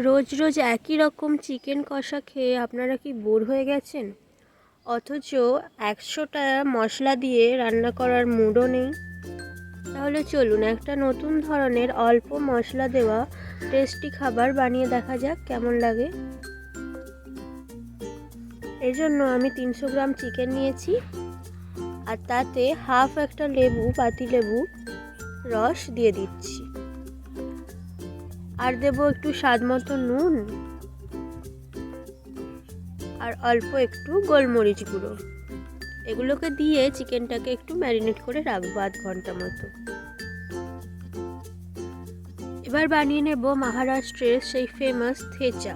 রোজ রোজ একই রকম চিকেন কষা খেয়ে আপনারা কি বোর হয়ে গেছেন? অথচ 100টা মশলা দিয়ে রান্না করার মুডও নেই। তাহলে চলুন একটা নতুন ধরনের অল্প মশলা দেওয়া টেস্টি খাবার বানিয়ে দেখা যাক কেমন লাগে। এজন্য আমি 300 গ্রাম চিকেন নিয়েছি আর তাতে হাফ একটা লেবু, পাতিলেবু রস দিয়ে দিচ্ছি। আর দেব একটু স্বাদ মতো নুন আর অল্প একটু গোলমরিচ গুঁড়ো। এগুলোকে দিয়ে চিকেনটাকে একটু ম্যারিনেট করে রাখবো আধ ঘন্টা মতো। এবার বানিয়ে নেব মহারাষ্ট্রের সেই ফেমাস থেচা,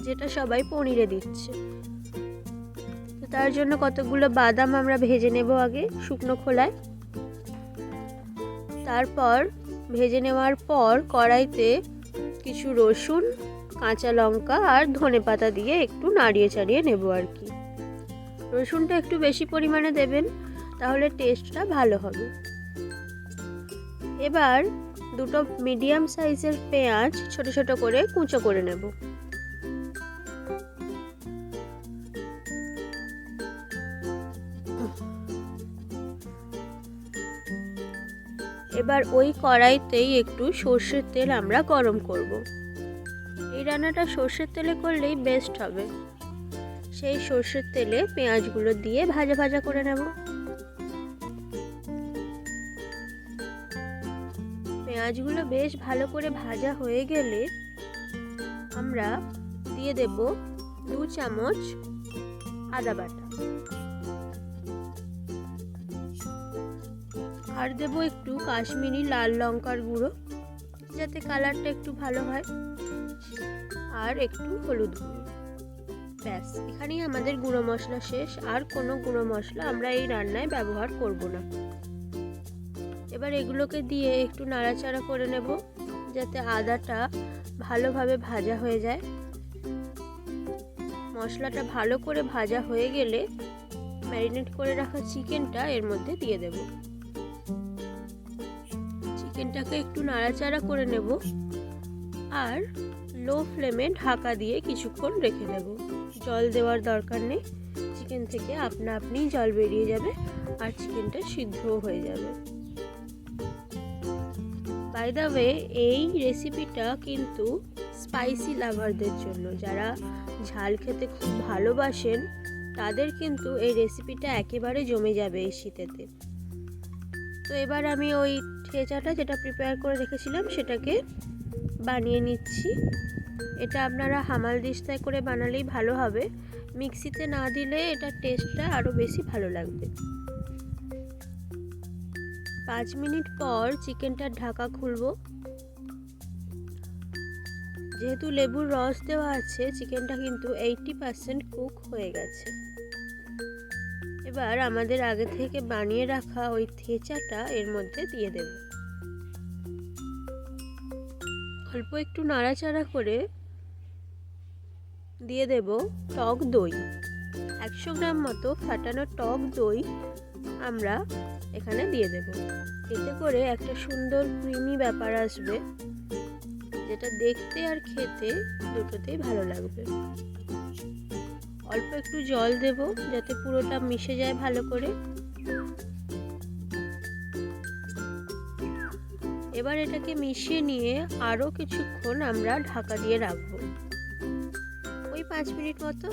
যেটা সবাই পনিরে দিচ্ছে। তো তার জন্য কতগুলো বাদাম আমরা ভেজে নেব আগে শুকনো খোলায়। তারপর ভেজে নেওয়ার পর কড়াইতে কিছু রসুন, কাঁচা লঙ্কা আর ধনেপাতা দিয়ে একটু নাড়িয়ে চাড়িয়ে নেব আর কি। রসুনটা একটু বেশি পরিমাণে দেবেন, তাহলে টেস্টটা ভালো হবে। এবার দুটো মিডিয়াম সাইজের পেঁয়াজ ছোট ছোট করে কুচো করে নেব। এবার ওই কড়াইতেই একটু সর্ষের তেল আমরা গরম করব। এই রান্নাটা সর্ষের তেলে করলেই বেস্ট হবে। সেই সর্ষের তেলে পেঁয়াজগুলো দিয়ে ভাজা ভাজা করে নেব। পেঁয়াজগুলো বেশ ভালো করে ভাজা হয়ে গেলে আমরা দিয়ে দেব 2 চামচ আদা বাটা আর দেবো একটু কাশ্মীরি লাল লঙ্কার গুঁড়ো, যাতে কালারটা একটু ভালো হয়, আর একটু হলুদ গুঁড়ো। ব্যাস, এখানেই আমাদের গুঁড়ো মশলা শেষ। আর কোনো গুঁড়ো মশলা আমরা এই রান্নায় ব্যবহার করব না। এবার এগুলোকে দিয়ে একটু নাড়াচাড়া করে নেব, যাতে আদাটা ভালোভাবে ভাজা হয়ে যায়। মশলাটা ভালো করে ভাজা হয়ে গেলে ম্যারিনেট করে রাখা চিকেনটা এর মধ্যে দিয়ে দেব। চিকেনটাকে একটু নাড়াচাড়া করে নেব আর লো ফ্লেমে ঢাকা দিয়ে কিছুক্ষণ রেখে দেব। জল দেওয়ার দরকার নেই, চিকেন থেকে আপনা আপনি জল বেরিয়ে যাবে আর চিকেনটা সিদ্ধও হয়ে যাবে। বাই দ্য ওয়ে, এই রেসিপিটা কিন্তু স্পাইসি লাভারদের জন্য, যারা ঝাল খেতে খুব ভালোবাসেন তাদের কিন্তু এই রেসিপিটা একেবারে জমে যাবে এই শীতেতে। তো এবার আমি ওই ঠেচাটা যেটা প্রিপেয়ার করে রেখেছিলাম সেটাকে বানিয়ে নিচ্ছি। এটা আপনারা হামাল দিস্তায় করে বানালেই ভালো হবে, মিক্সিতে না দিলে এটার টেস্টটা আরও বেশি ভালো লাগবে। 5 মিনিট পর চিকেনটার ঢাকা খুলবো। যেহেতু লেবুর রস দেওয়া আছে, চিকেনটা কিন্তু 80% কুক হয়ে গেছে। এবার আমাদের আগে থেকে বানিয়ে রাখা ওই থেচাটা এর মধ্যে দিয়ে দেব। অল্প একটু নাড়াচাড়া করে দিয়ে দেব টক দই। 100 গ্রাম মতো ফাটানো টক দই আমরা এখানে দিয়ে দেব। এতে করে একটা সুন্দর ক্রিমি ব্যাপার আসবে, যেটা দেখতে আর খেতে দুটোতেই ভালো লাগবে। অল্প একটু জল দেব যাতে পুরোটা মিশে যায় ভালো করে। এবার এটাকে মিশিয়ে নিয়ে আরও কিছুক্ষণ আমরা ঢাকা দিয়ে রাখবো, ওই 5 মিনিট মতো।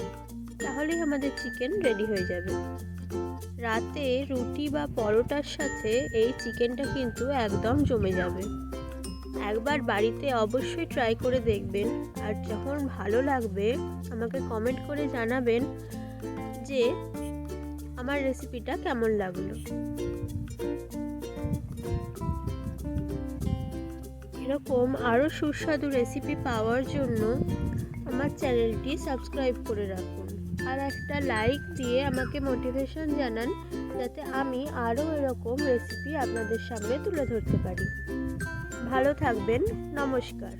তাহলেই আমাদের চিকেন রেডি হয়ে যাবে। রাতে রুটি বা পরোটার সাথে এই চিকেনটা কিন্তু একদম জমে যাবে। একবার বাড়িতে অবশ্যই ট্রাই করে দেখবেন, আর যখন ভালো লাগবে আমাকে কমেন্ট করে জানাবেন যে আমার রেসিপিটা কেমন লাগলো। এরকম আরও সুস্বাদু রেসিপি পাওয়ার জন্য আমার চ্যানেলটি সাবস্ক্রাইব করে রাখুন আর একটা লাইক দিয়ে আমাকে মোটিভেশন জানান, যাতে আমি আরও এরকম রেসিপি আপনাদের সামনে তুলে ধরতে পারি। ভালো থাকবেন, নমস্কার।